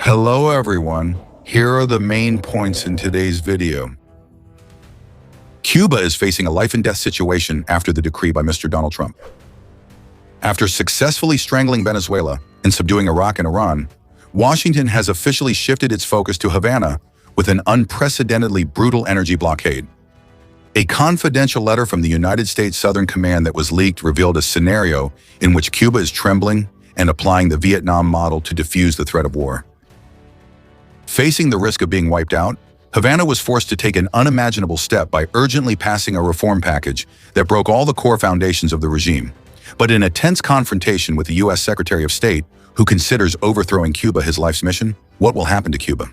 Hello everyone, here are the main points in today's video. Cuba is facing a life and death situation after the decree by Mr. Donald Trump. After successfully strangling Venezuela and subduing Iraq and Iran, Washington has officially shifted its focus to Havana with an unprecedentedly brutal energy blockade. A confidential letter from the United States Southern Command that was leaked revealed a scenario in which Cuba is trembling and applying the Vietnam model to defuse the threat of war. Facing the risk of being wiped out, Havana was forced to take an unimaginable step by urgently passing a reform package that broke all the core foundations of the regime. But in a tense confrontation with the U.S. Secretary of State, who considers overthrowing Cuba his life's mission, what will happen to Cuba?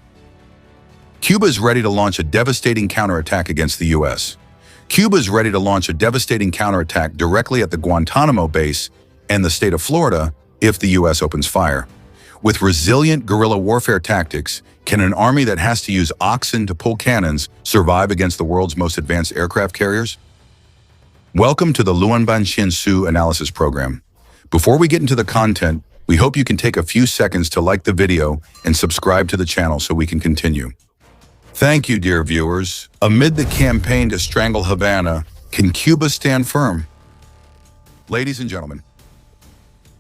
Cuba is ready to launch a devastating counterattack against the U.S. Cuba is ready to launch a devastating counterattack directly at the Guantanamo base and the state of Florida if the U.S. opens fire. With resilient guerrilla warfare tactics, can an army that has to use oxen to pull cannons survive against the world's most advanced aircraft carriers? Welcome to the Luan Ban Chien Su analysis program. Before we get into the content, we hope you can take a few seconds to like the video and subscribe to the channel so we can continue. Thank you, dear viewers. Amid the campaign to strangle Havana, can Cuba stand firm? Ladies and gentlemen,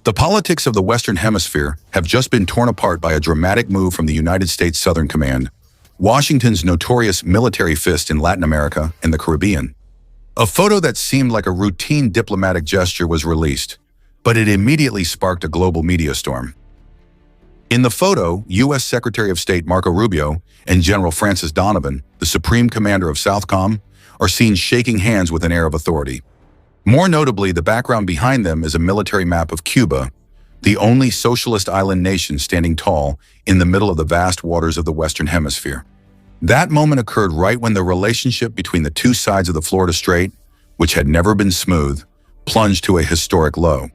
the politics of the Western Hemisphere have just been torn apart by a dramatic move from the United States Southern Command, Washington's notorious military fist in Latin America and the Caribbean. A photo that seemed like a routine diplomatic gesture was released, but it immediately sparked a global media storm. In the photo, U.S. Secretary of State Marco Rubio and General Francis Donovan, the Supreme Commander of Southcom, are seen shaking hands with an air of authority. More notably, the background behind them is a military map of Cuba, the only socialist island nation standing tall in the middle of the vast waters of the Western Hemisphere. That moment occurred right when the relationship between the two sides of the Florida Strait, which had never been smooth, plunged to a historic low.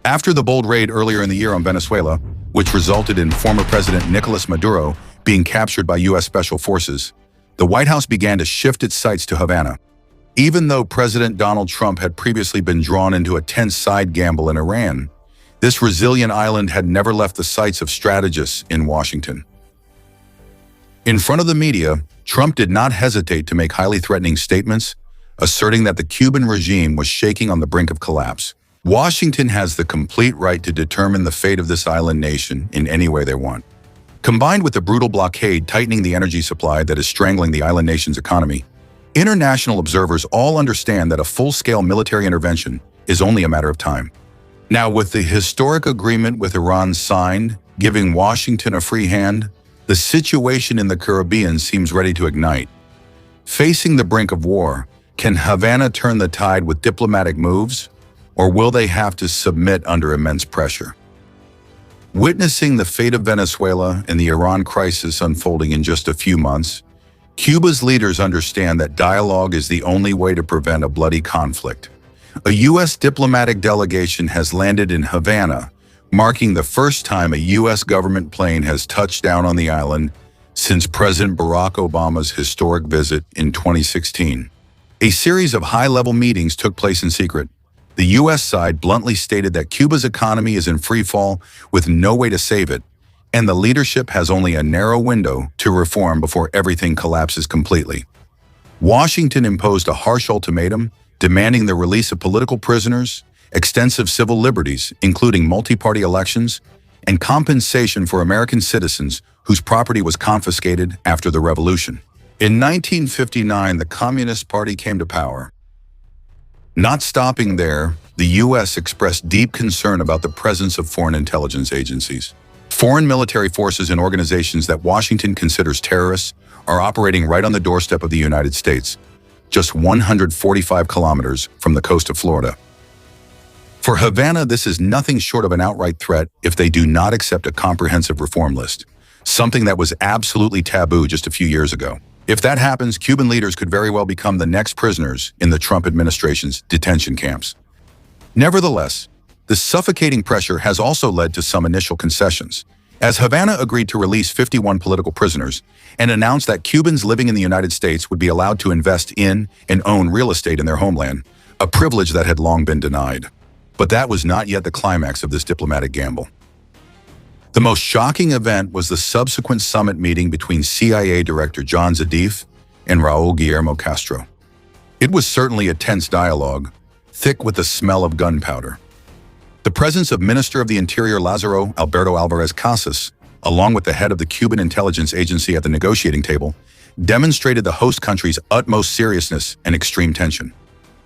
After the bold raid earlier in the year on Venezuela, which resulted in former President Nicolas Maduro being captured by U.S. Special Forces, the White House began to shift its sights to Havana. Even though President Donald Trump had previously been drawn into a tense side gamble in Iran, this resilient island had never left the sights of strategists in Washington. In front of the media, Trump did not hesitate to make highly threatening statements, asserting that the Cuban regime was shaking on the brink of collapse. Washington has the complete right to determine the fate of this island nation in any way they want. Combined with the brutal blockade tightening the energy supply that is strangling the island nation's economy, international observers all understand that a full-scale military intervention is only a matter of time. Now, with the historic agreement with Iran signed, giving Washington a free hand, the situation in the Caribbean seems ready to ignite. Facing the brink of war, can Havana turn the tide with diplomatic moves, or will they have to submit under immense pressure? Witnessing the fate of Venezuela and the Iran crisis unfolding in just a few months, Cuba's leaders understand that dialogue is the only way to prevent a bloody conflict. A U.S. diplomatic delegation has landed in Havana, marking the first time a U.S. government plane has touched down on the island since President Barack Obama's historic visit in 2016. A series of high-level meetings took place in secret. The U.S. side bluntly stated that Cuba's economy is in freefall with no way to save it, and the leadership has only a narrow window to reform before everything collapses completely. Washington imposed a harsh ultimatum, demanding the release of political prisoners, extensive civil liberties, including multi-party elections, and compensation for American citizens whose property was confiscated after the revolution. In 1959, the Communist Party came to power. Not stopping there, the U.S. expressed deep concern about the presence of foreign intelligence agencies. Foreign military forces and organizations that Washington considers terrorists are operating right on the doorstep of the United States, just 145 kilometers from the coast of Florida. For Havana, this is nothing short of an outright threat if they do not accept a comprehensive reform list, something that was absolutely taboo just a few years ago. If that happens, Cuban leaders could very well become the next prisoners in the Trump administration's detention camps. Nevertheless, the suffocating pressure has also led to some initial concessions, as Havana agreed to release 51 political prisoners and announced that Cubans living in the United States would be allowed to invest in and own real estate in their homeland, a privilege that had long been denied. But that was not yet the climax of this diplomatic gamble. The most shocking event was the subsequent summit meeting between CIA Director John Zadeef and Raul Guillermo Castro. It was certainly a tense dialogue, thick with the smell of gunpowder. The presence of Minister of the Interior Lázaro Alberto Alvarez Casas, along with the head of the Cuban intelligence agency at the negotiating table, demonstrated the host country's utmost seriousness and extreme tension.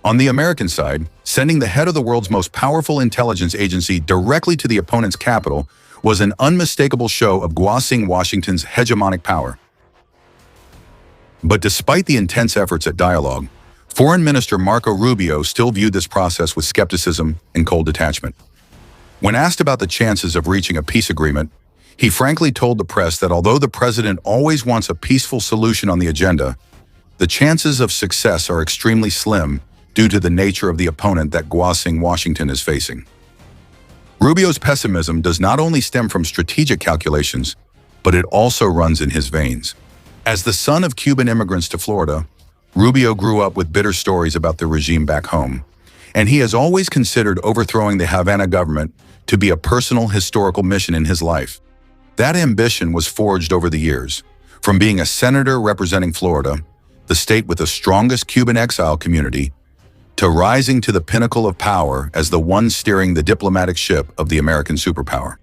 On the American side, sending the head of the world's most powerful intelligence agency directly to the opponent's capital was an unmistakable show of Washington's hegemonic power. But despite the intense efforts at dialogue, Foreign Minister Marco Rubio still viewed this process with skepticism and cold detachment. When asked about the chances of reaching a peace agreement, he frankly told the press that although the president always wants a peaceful solution on the agenda, the chances of success are extremely slim due to the nature of the opponent that Washington is facing. Rubio's pessimism does not only stem from strategic calculations, but it also runs in his veins. As the son of Cuban immigrants to Florida, Rubio grew up with bitter stories about the regime back home, and he has always considered overthrowing the Havana government to be a personal historical mission in his life. That ambition was forged over the years, from being a senator representing Florida, the state with the strongest Cuban exile community, to rising to the pinnacle of power as the one steering the diplomatic ship of the American superpower.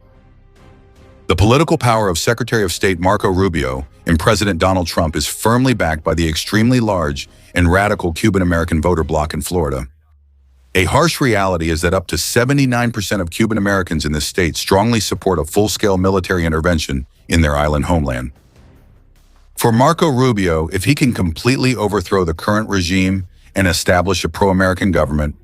The political power of Secretary of State Marco Rubio and President Donald Trump is firmly backed by the extremely large and radical Cuban-American voter bloc in Florida. A harsh reality is that up to 79% of Cuban Americans in this state strongly support a full-scale military intervention in their island homeland. For Marco Rubio, if he can completely overthrow the current regime and establish a pro-American government,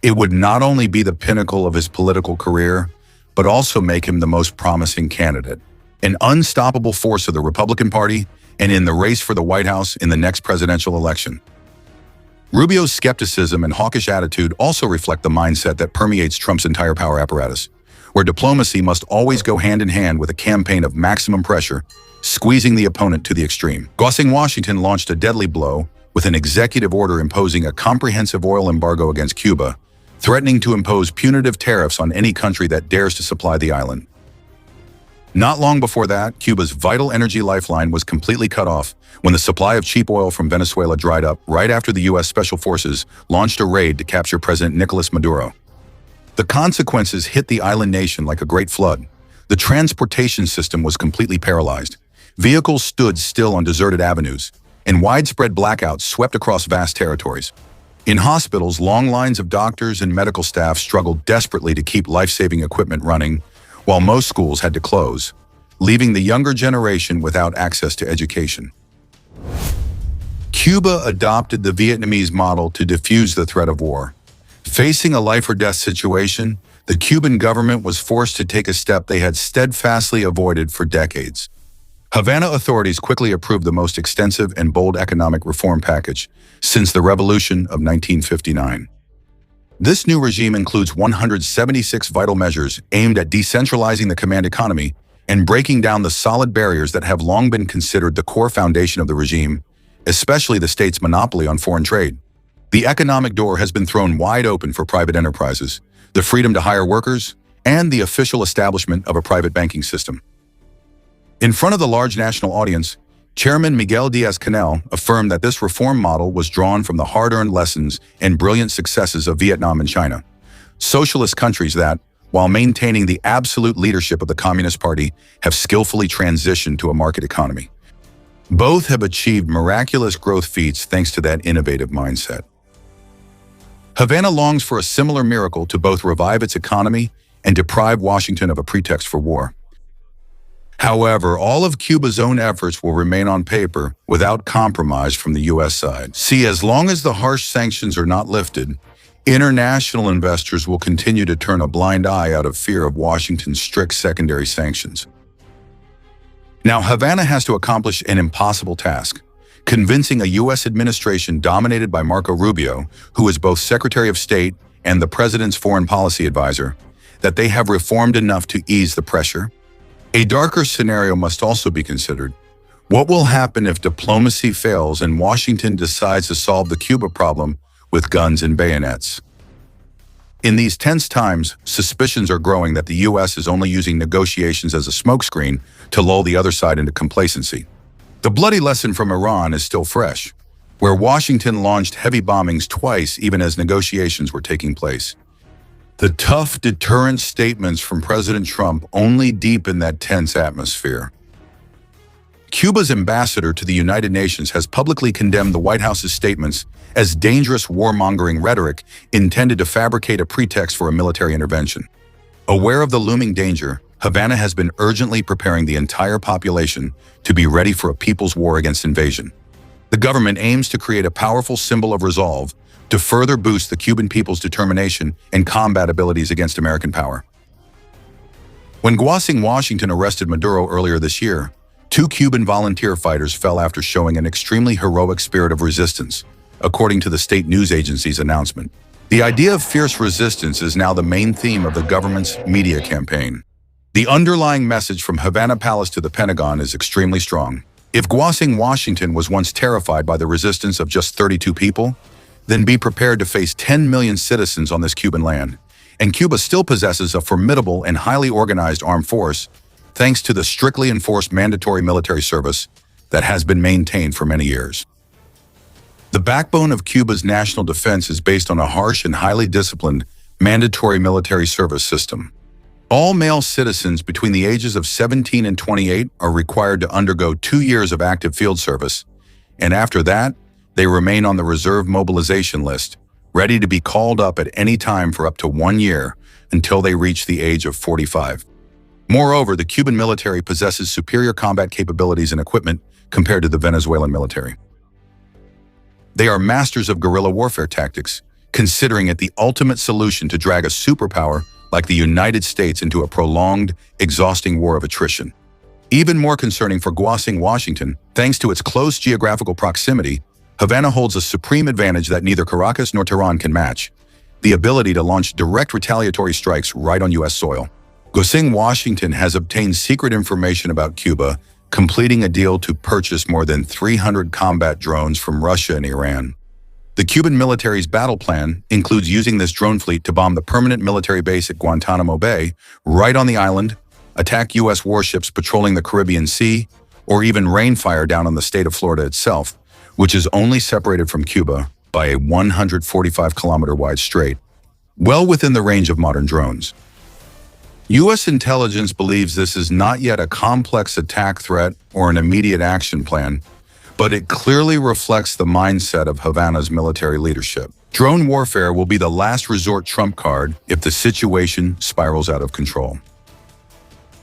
it would not only be the pinnacle of his political career, but also make him the most promising candidate, an unstoppable force of the Republican Party and in the race for the White House in the next presidential election. Rubio's skepticism and hawkish attitude also reflect the mindset that permeates Trump's entire power apparatus, where diplomacy must always go hand in hand with a campaign of maximum pressure, squeezing the opponent to the extreme. Washington launched a deadly blow with an executive order imposing a comprehensive oil embargo against Cuba, threatening to impose punitive tariffs on any country that dares to supply the island. Not long before that, Cuba's vital energy lifeline was completely cut off when the supply of cheap oil from Venezuela dried up right after the U.S. Special Forces launched a raid to capture President Nicolas Maduro. The consequences hit the island nation like a great flood. The transportation system was completely paralyzed. Vehicles stood still on deserted avenues, and widespread blackouts swept across vast territories. In hospitals, long lines of doctors and medical staff struggled desperately to keep life-saving equipment running, while most schools had to close, leaving the younger generation without access to education. Cuba adopted the Vietnamese model to defuse the threat of war. Facing a life-or-death situation, the Cuban government was forced to take a step they had steadfastly avoided for decades. Havana authorities quickly approved the most extensive and bold economic reform package since the Revolution of 1959. This new regime includes 176 vital measures aimed at decentralizing the command economy and breaking down the solid barriers that have long been considered the core foundation of the regime, especially the state's monopoly on foreign trade. The economic door has been thrown wide open for private enterprises, the freedom to hire workers, and the official establishment of a private banking system. In front of the large national audience, Chairman Miguel Díaz-Canel affirmed that this reform model was drawn from the hard-earned lessons and brilliant successes of Vietnam and China, socialist countries that, while maintaining the absolute leadership of the Communist Party, have skillfully transitioned to a market economy. Both have achieved miraculous growth feats thanks to that innovative mindset. Havana longs for a similar miracle to both revive its economy and deprive Washington of a pretext for war. However, all of Cuba's own efforts will remain on paper without compromise from the U.S. side. See, as long as the harsh sanctions are not lifted, international investors will continue to turn a blind eye out of fear of Washington's strict secondary sanctions. Now, Havana has to accomplish an impossible task, convincing a U.S. administration dominated by Marco Rubio, who is both Secretary of State and the President's foreign policy advisor, that they have reformed enough to ease the pressure. A darker scenario must also be considered. What will happen if diplomacy fails and Washington decides to solve the Cuba problem with guns and bayonets? In these tense times, suspicions are growing that the U.S. is only using negotiations as a smokescreen to lull the other side into complacency. The bloody lesson from Iran is still fresh, where Washington launched heavy bombings twice even as negotiations were taking place. The tough deterrent statements from President Trump only deepen that tense atmosphere. Cuba's ambassador to the United Nations has publicly condemned the White House's statements as dangerous warmongering rhetoric intended to fabricate a pretext for a military intervention. Aware of the looming danger, Havana has been urgently preparing the entire population to be ready for a people's war against invasion. The government aims to create a powerful symbol of resolve to further boost the Cuban people's determination and combat abilities against American power. When Washington arrested Maduro earlier this year, 2 Cuban volunteer fighters fell after showing an extremely heroic spirit of resistance, according to the state news agency's announcement. The idea of fierce resistance is now the main theme of the government's media campaign. The underlying message from Havana Palace to the Pentagon is extremely strong. If Washington was once terrified by the resistance of just 32 people, then be prepared to face 10 million citizens on this Cuban land. And Cuba still possesses a formidable and highly organized armed force, thanks to the strictly enforced mandatory military service that has been maintained for many years. The backbone of Cuba's national defense is based on a harsh and highly disciplined mandatory military service system. All male citizens between the ages of 17 and 28 are required to undergo 2 years of active field service, and after that, they remain on the reserve mobilization list, ready to be called up at any time for up to 1 year until they reach the age of 45. Moreover, the Cuban military possesses superior combat capabilities and equipment compared to the Venezuelan military. They are masters of guerrilla warfare tactics, considering it the ultimate solution to drag a superpower like the United States into a prolonged, exhausting war of attrition. Even more concerning for Washington, thanks to its close geographical proximity, Havana holds a supreme advantage that neither Caracas nor Tehran can match: the ability to launch direct retaliatory strikes right on U.S. soil. Washington has obtained secret information about Cuba, completing a deal to purchase more than 300 combat drones from Russia and Iran. The Cuban military's battle plan includes using this drone fleet to bomb the permanent military base at Guantanamo Bay, right on the island, attack U.S. warships patrolling the Caribbean Sea, or even rain fire down on the state of Florida itself, which is only separated from Cuba by a 145-kilometer-wide strait, well within the range of modern drones. U.S. intelligence believes this is not yet a complex attack threat or an immediate action plan, but it clearly reflects the mindset of Havana's military leadership. Drone warfare will be the last resort trump card if the situation spirals out of control.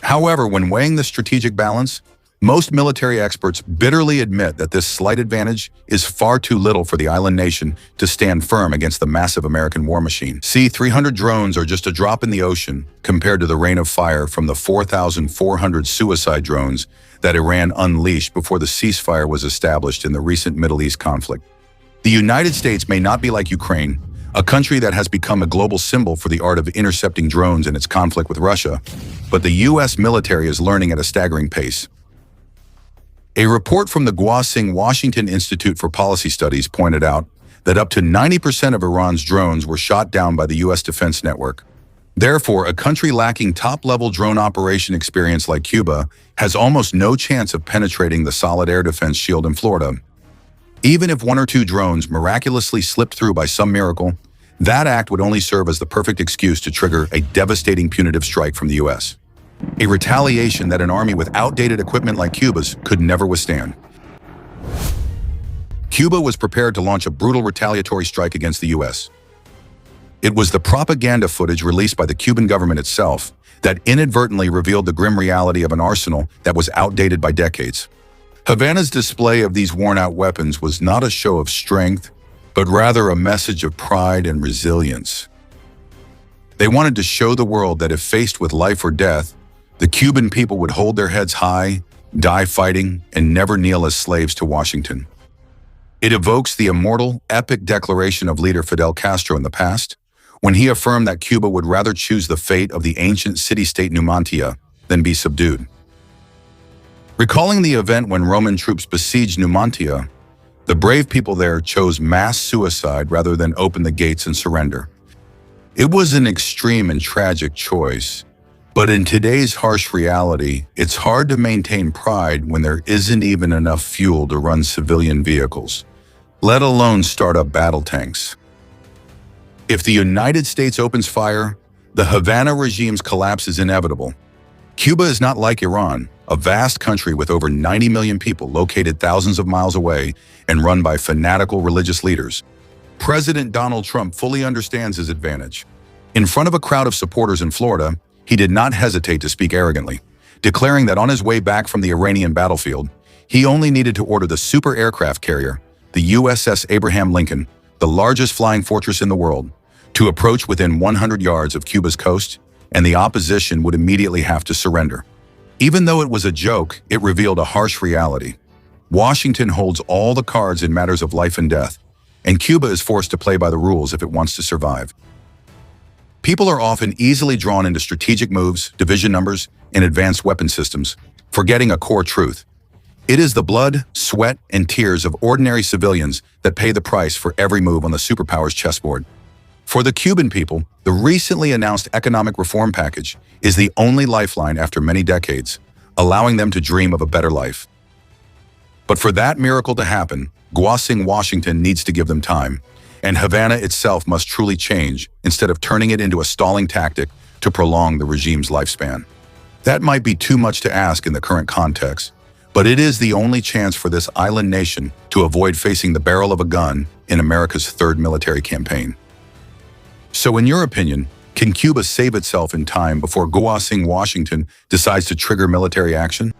However, when weighing the strategic balance, most military experts bitterly admit that this slight advantage is far too little for the island nation to stand firm against the massive American war machine. C-300 drones are just a drop in the ocean compared to the rain of fire from the 4,400 suicide drones that Iran unleashed before the ceasefire was established in the recent Middle East conflict. The United States may not be like Ukraine, a country that has become a global symbol for the art of intercepting drones in its conflict with Russia, but the U.S. military is learning at a staggering pace. A report from the Washington Institute for Policy Studies pointed out that up to 90% of Iran's drones were shot down by the U.S. defense network. Therefore, a country lacking top-level drone operation experience like Cuba has almost no chance of penetrating the solid air defense shield in Florida. Even if 1 or 2 drones miraculously slipped through by some miracle, that act would only serve as the perfect excuse to trigger a devastating punitive strike from the U.S. A retaliation that an army with outdated equipment like Cuba's could never withstand. Cuba was prepared to launch a brutal retaliatory strike against the U.S. It was the propaganda footage released by the Cuban government itself that inadvertently revealed the grim reality of an arsenal that was outdated by decades. Havana's display of these worn-out weapons was not a show of strength, but rather a message of pride and resilience. They wanted to show the world that if faced with life or death, the Cuban people would hold their heads high, die fighting, and never kneel as slaves to Washington. It evokes the immortal, epic declaration of leader Fidel Castro in the past, when he affirmed that Cuba would rather choose the fate of the ancient city-state Numantia than be subdued. Recalling the event when Roman troops besieged Numantia, the brave people there chose mass suicide rather than open the gates and surrender. It was an extreme and tragic choice, but in today's harsh reality, it's hard to maintain pride when there isn't even enough fuel to run civilian vehicles, let alone start up battle tanks. If the United States opens fire, the Havana regime's collapse is inevitable. Cuba is not like Iran, a vast country with over 90 million people located thousands of miles away and run by fanatical religious leaders. President Donald Trump fully understands his advantage. In front of a crowd of supporters in Florida, he did not hesitate to speak arrogantly, declaring that on his way back from the Iranian battlefield, he only needed to order the super aircraft carrier, the USS Abraham Lincoln, the largest flying fortress in the world, to approach within 100 yards of Cuba's coast, and the opposition would immediately have to surrender. Even though it was a joke, it revealed a harsh reality. Washington holds all the cards in matters of life and death, and Cuba is forced to play by the rules if it wants to survive. People are often easily drawn into strategic moves, division numbers, and advanced weapon systems, forgetting a core truth. It is the blood, sweat, and tears of ordinary civilians that pay the price for every move on the superpower's chessboard. For the Cuban people, the recently announced economic reform package is the only lifeline after many decades, allowing them to dream of a better life. But for that miracle to happen, Washington needs to give them time, and Havana itself must truly change instead of turning it into a stalling tactic to prolong the regime's lifespan. That might be too much to ask in the current context, but it is the only chance for this island nation to avoid facing the barrel of a gun in America's third military campaign. So in your opinion, can Cuba save itself in time before Washington decides to trigger military action?